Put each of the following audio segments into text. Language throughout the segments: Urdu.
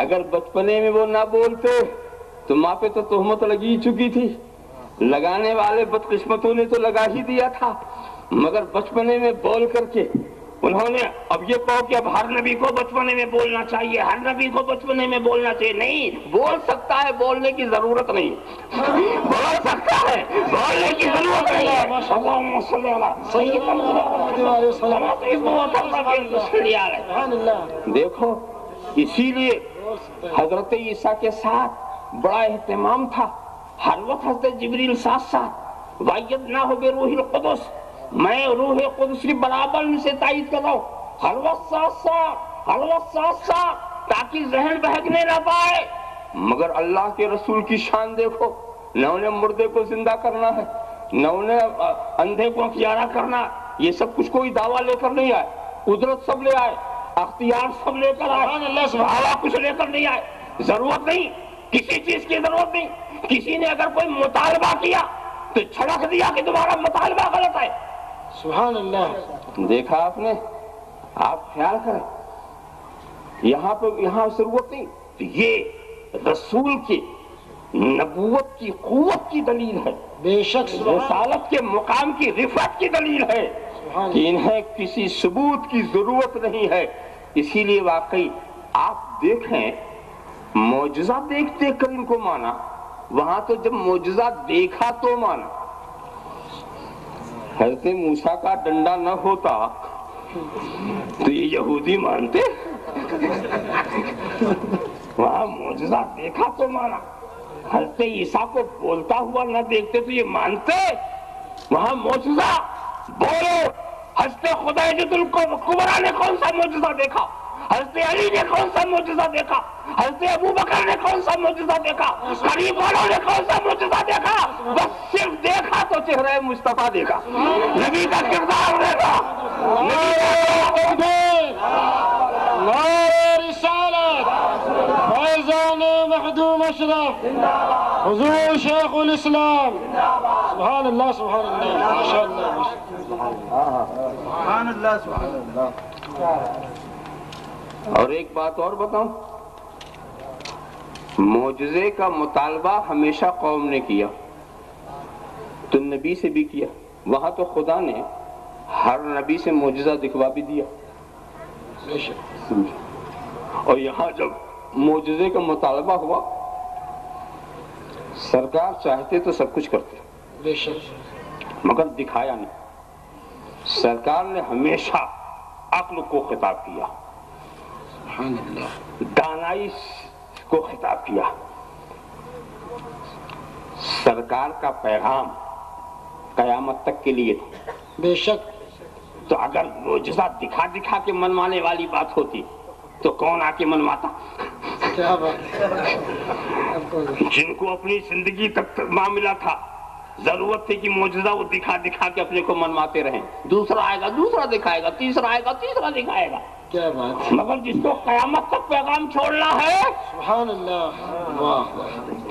اگر بچپنے میں وہ نہ بولتے تو ماں پہ تو تہمت لگی چکی تھی، لگانے والے بدقسمتوں نے تو لگا ہی دیا تھا، مگر بچپنے میں بول کر کے انہوں نے اب یہ کہو کہ اب ہر نبی کو بچپنے میں بولنا چاہیے، ہر نبی کو بچپنے میں بولنا چاہیے. نہیں، بول سکتا ہے، بولنے کی ضرورت نہیں. بول سکتا ہے، بولنے کی ضرورت نہیں ہے. اللہم صلی علی سیدنا محمد. دیکھو، اسی لیے حضرت عیسیٰ کے ساتھ بڑا اہتمام تھا. ہر وقت حضرت جبریل ساتھ ساتھ، وَأَيَّدْنَاهُ بِرُوحِ الْقُدُسِ، میں روح قدس کی برابر ان سے تائید کر رہا ہوں. ہر وقت ساتھ ساتھ، ہر وقت ساتھ ساتھ، تاکہ ذہن بہکنے نہ پائے. مگر اللہ کے رسول کی شان دیکھو، نہ انہیں مردے کو زندہ کرنا ہے، نہ انہیں اندھے کو اختیارہ کرنا. یہ سب کچھ کوئی دعویٰ لے کر نہیں آئے، قدرت سب لے آئے، اختیار سب لے کر آئے، دعویٰ کچھ لے کر نہیں آئے. ضرورت نہیں، کسی چیز کی ضرورت نہیں. کسی نے اگر کوئی مطالبہ کیا تو چھڑک دیا کہ تمہارا مطالبہ غلط ہے. سبحان اللہ. دیکھا آپ نے؟ آپ خیال کریں، یہاں پہ یہاں ضرورت نہیں. یہ رسول کی نبوت کی قوت کی دلیل ہے، بے شک رسالت کے مقام کی رفعت کی دلیل ہے کہ انہیں کسی ثبوت کی ضرورت نہیں ہے. اسی لیے واقعی آپ دیکھیں، معجزہ دیکھ دیکھ کر ان کو مانا، وہاں تو جب معجزہ دیکھا تو مانا. حضرت موسیٰ کا ڈنڈا نہ ہوتا تو یہ یہودی مانتے؟ وہاں معجزہ دیکھا تو مانا. حضرت عیسیٰ کو بولتا ہوا نہ دیکھتے تو یہ مانتے؟ وہاں معجزہ بولو. حضرت خدیجۃ الکبریٰ نے کون سا معجزہ دیکھا؟ حضرت علی نے کون سا معجزہ دیکھا؟ حضرت ابوبکر نے کون سا معجزہ دیکھا؟ قریب والوں نے کون سا معجزہ دیکھا؟ بس صرف دیکھا تو چہرہ مصطفیٰ دیکھا، نبی کا کردار دیکھا. رسالت فیضان مخدوم اشرف حضور شیخ الاسلام. سبحان اللہ، سبحان اللہ، ماشاء اللہ، سبحان اللہ، سبحان اللہ. اور ایک بات اور بتاؤں، معجزے کا مطالبہ ہمیشہ قوم نے کیا تو نبی سے بھی کیا. وہاں تو خدا نے ہر نبی سے معجزہ دکھوا بھی دیا. اور یہاں جب معجزے کا مطالبہ ہوا، سرکار چاہتے تو سب کچھ کرتے مگر دکھایا نہیں. سرکار نے ہمیشہ عقل کو خطاب کیا، دانائی کو خطاب کیا. سرکار کا پیغام قیامت تک کے لیے تھا. بے شک. تو اگر معجزہ دکھا دکھا کے منوانے والی بات ہوتی تو کون آ کے منواتا؟ کیا بات ہے. جن کو اپنی زندگی تک معاملہ تھا، ضرورت تھی کہ معجزہ وہ دکھا دکھا کے اپنے کو منواتے رہیں. دوسرا آئے گا، دوسرا دکھائے گا، تیسرا آئے گا، تیسرا دکھائے گا. کیا بات. مگر جس کو قیامت تک پیغام چھوڑنا ہے، سبحان اللہ، واہ،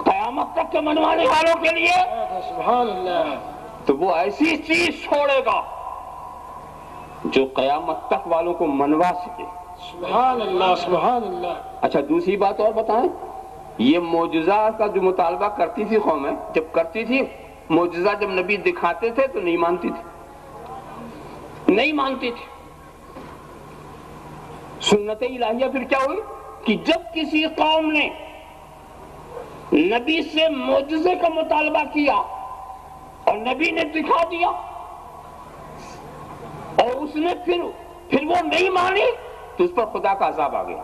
قیامت تک کے منوانے والوں کے لیے، سبحان اللہ، تو وہ ایسی چیز چھوڑے گا جو قیامت تک والوں کو منوا سکے. سبحان اللہ، سبحان اللہ. اچھا، دوسری بات اور بتائیں، یہ معجزہ کا جو مطالبہ کرتی تھی قومیں، جب کرتی تھی معجزہ، جب نبی دکھاتے تھے تو نہیں مانتی تھی، نہیں مانتی تھی. سنت الہیہ پھر کیا ہوئی کہ جب کسی قوم نے نبی سے معجزے کا مطالبہ کیا اور نبی نے دکھا دیا اور اس نے پھر وہ نہیں مانی تو اس پر خدا کا عذاب آ گیا.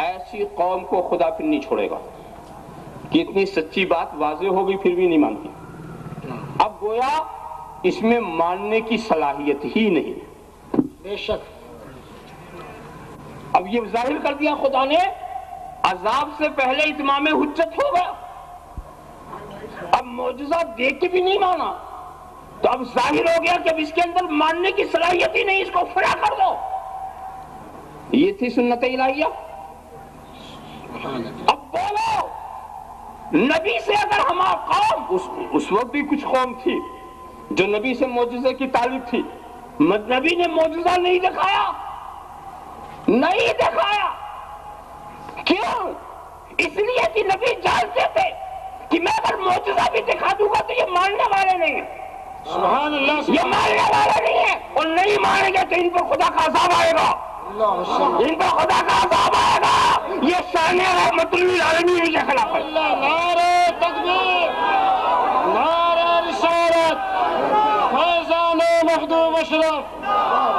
ایسی قوم کو خدا پھر نہیں چھوڑے گا کہ اتنی سچی بات واضح ہو گئی پھر بھی نہیں مانتی. اب گویا اس میں ماننے کی صلاحیت ہی نہیں. بے شک. اب یہ ظاہر کر دیا خدا نے، عذاب سے پہلے اتمام حجت ہو گیا. اب معجزہ دیکھ کے بھی نہیں مانا تو اب ظاہر ہو گیا کہ اب اس کے اندر ماننے کی صلاحیت ہی نہیں، اس کو فنا کر دو. یہ تھی سنت الہیہ. اب بولو، نبی سے اگر ہمارا قوم، اس وقت بھی کچھ قوم تھی جو نبی سے معجزے کی طالب تھی، نبی نے معجزہ نہیں دکھایا، نہیں دکھایا والے نہیں ہیں، سبحان اللہ یہ ماننے والے نہیں ہیں، اور نہیں مانیں گے تو ان پر خدا کا عذاب آئے گا، ان پر خدا کا عذاب آئے گا۔ یہ شان رحمت للعالمین کے خلاف ہے۔ نعرہ تکبیر، نعرہ رسالت، فیضان مخدوم اشرف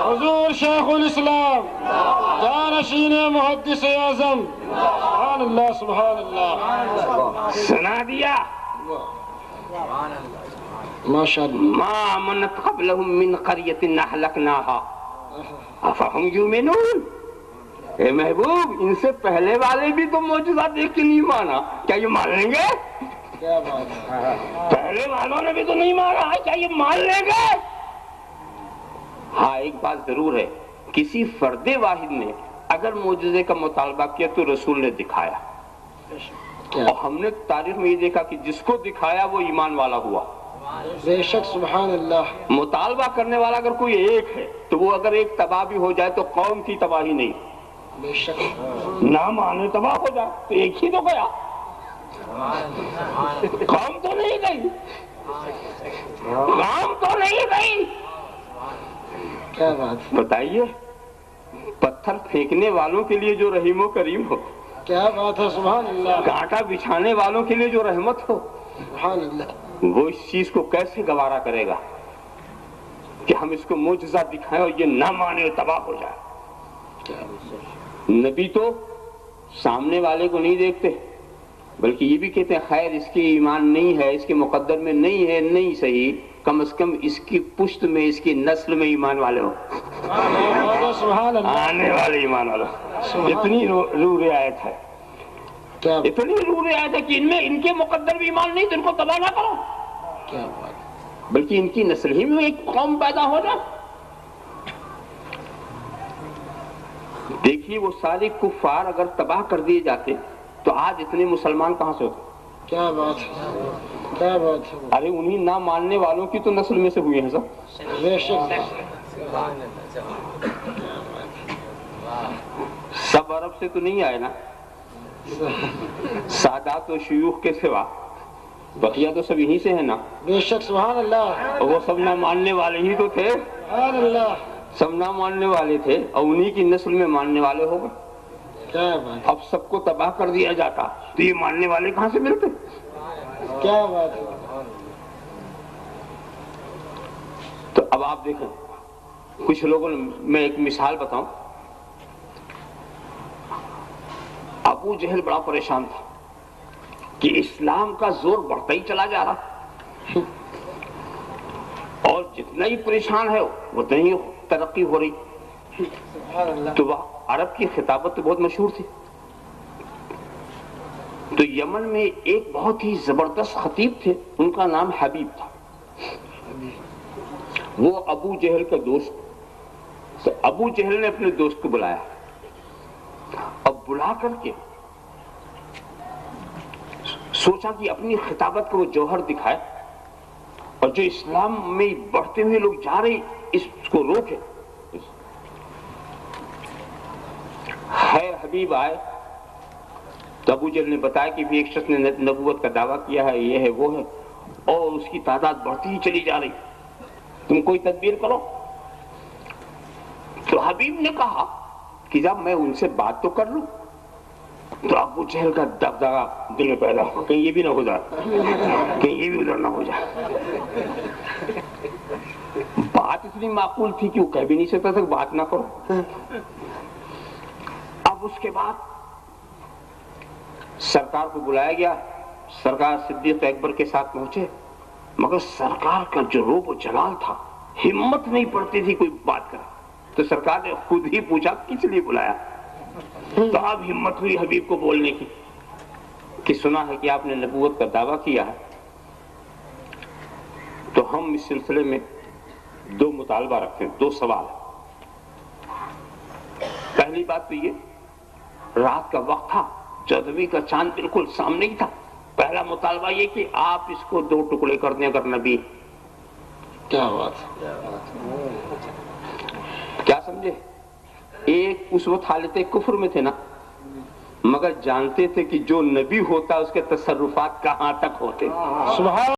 حضور شیخ الاسلام جانشین محدث اعظم، سبحان اللہ سبحان اللہ، سنا دیا ماشاء اللہ۔ ما آمنت قبلهم من قریۃ اہلکناها افہم یؤمنون۔ اے محبوب، ان سے پہلے والے بھی تو معجزات دیکھ کے نہیں مانا، کیا یہ مان لیں گے؟ کیا بات ہے، پہلے والوں نے بھی تو نہیں مانا ہے، کیا یہ مان لیں گے؟ ہاں ایک بات ضرور ہے، کسی فرد واحد نے اگر معجزے کا مطالبہ کیا تو رسول نے دکھایا، اور ہم نے تاریخ میں یہ دیکھا کہ جس کو دکھایا وہ ایمان والا ہوا۔ بے شک سبحان اللہ، مطالبہ کرنے والا اگر کوئی ایک ہے تو وہ اگر ایک تباہ بھی ہو جائے تو قوم کی تباہی نہیں، بے شک نہ مانے تباہ ہو جائے تو ایک ہی تو گیا، قوم تو نہیں گئی، قوم تو نہیں گئی۔ کیا بات ہے، بتائیے، پتھر پھینکنے والوں کے لیے جو رحیم و کریم ہو، کیا بات ہے، سبحان اللہ کانٹا بچھانے والوں کے لیے جو رحمت ہو، سبحان اللہ، وہ اس چیز کو کیسے گوارا کرے گا کہ ہم اس کو معجزہ دکھائیں اور یہ نہ مانے اور تباہ ہو جائے؟ نبی تو سامنے والے کو نہیں دیکھتے بلکہ یہ بھی کہتے ہیں خیر اس کی ایمان نہیں ہے، اس کے مقدر میں نہیں ہے، نہیں صحیح، کم از کم اس کی پشت میں، اس کی نسل میں ایمان والے ہو، سبحان اللہ، آنے والے ایمان والے۔ اتنی رو رعایت ہے، کیا اتنی رو رعایت ہے کہ ان کے مقدر بھی ایمان نہیں تو ان کو تباہ نہ کرو، کیا بات، بلکہ ان کی نسل ہی میں ایک قوم پیدا ہو جائے۔ دیکھیے وہ سارے کفار اگر تباہ کر دیے جاتے تو آج اتنے مسلمان کہاں سے ہوتے؟ کیا بات ہے، کیا بات ہے، ارے انہی نہ ماننے والوں کی تو نسل میں سے ہوئے ہیں سب۔ بے شک سب عرب سے تو نہیں آئے نا، سادات و شیوخ کے سوا بقیہ تو سب یہیں سے ہیں نا، بے شک سبحان اللہ، اور وہ سب نہ ماننے والے ہی تو تھے، سبحان اللہ، سب نہ ماننے والے تھے اور انہی کی نسل میں ماننے والے ہو گئے۔ کیا بات، اب سب کو تباہ کر دیا جاتا تو یہ ماننے والے کہاں سے ملتے؟ کیا بات ہے، تو اب آپ دیکھیں کچھ لوگوں نے، میں ایک مثال بتاؤں، ابو جہل بڑا پریشان تھا کہ اسلام کا زور بڑھتا ہی چلا جا رہا، اور جتنا ہی پریشان ہے اتنا ہی ترقی ہو رہی، سبحان اللہ، تو وہ عرب کی خطابت تو بہت مشہور تھی، تو یمن میں ایک بہت ہی زبردست خطیب تھے، ان کا نام حبیب تھا، وہ ابو جہل کا دوست، تو ابو جہل نے اپنے دوست کو بلایا، اب بلا کر کے سوچا کہ اپنی خطابت کو وہ جوہر دکھائے، اور جو اسلام میں بڑھتے ہوئے لوگ جا رہے اس کو روکے۔ خیر حبیب آئے تو ابو جہل نے بتایا کہ بھی ایک شخص نے نبوت کا دعویٰ کیا ہے، یہ ہے وہ ہے، اور اس کی تعداد بڑھتی ہی چلی جا رہی، تم کوئی تدبیر کرو۔ تو حبیب نے کہا کہ جب میں ان سے بات تو کر لوں، تو ابو جہل کا دغدغہ دل میں پیدا ہو، کہیں یہ بھی نہ ہو جائے، کہیں یہ بھی ادھر نہ ہو جائے۔ بات اتنی معقول تھی کہ وہ کہہ بھی نہیں سکتا تھا کہ بات نہ کرو۔ اب اس کے بعد سرکار کو بلایا گیا، سرکار صدیق اکبر کے ساتھ پہنچے، مگر سرکار کا جو روب و جلال تھا، ہمت نہیں پڑتی تھی کوئی بات کرے، تو سرکار نے خود ہی پوچھا کس لیے بلایا؟ تو اب ہمت ہوئی حبیب کو بولنے کی کہ سنا ہے کہ آپ نے نبوت کا دعویٰ کیا ہے، تو ہم اس سلسلے میں دو مطالبہ رکھتے ہیں، دو سوال۔ پہلی بات تو یہ، رات کا وقت تھا، 14ویں کا چاند بالکل سامنے ہی تھا، پہلا مطالبہ یہ کہ آپ اس کو 2 ٹکڑے کر دیں اگر نبی۔ کیا بات، کیا سمجھے؟ ایک اس وقت حالت کفر میں تھے نا، مگر جانتے تھے کہ جو نبی ہوتا اس کے تصرفات کہاں تک ہوتے۔ سبحان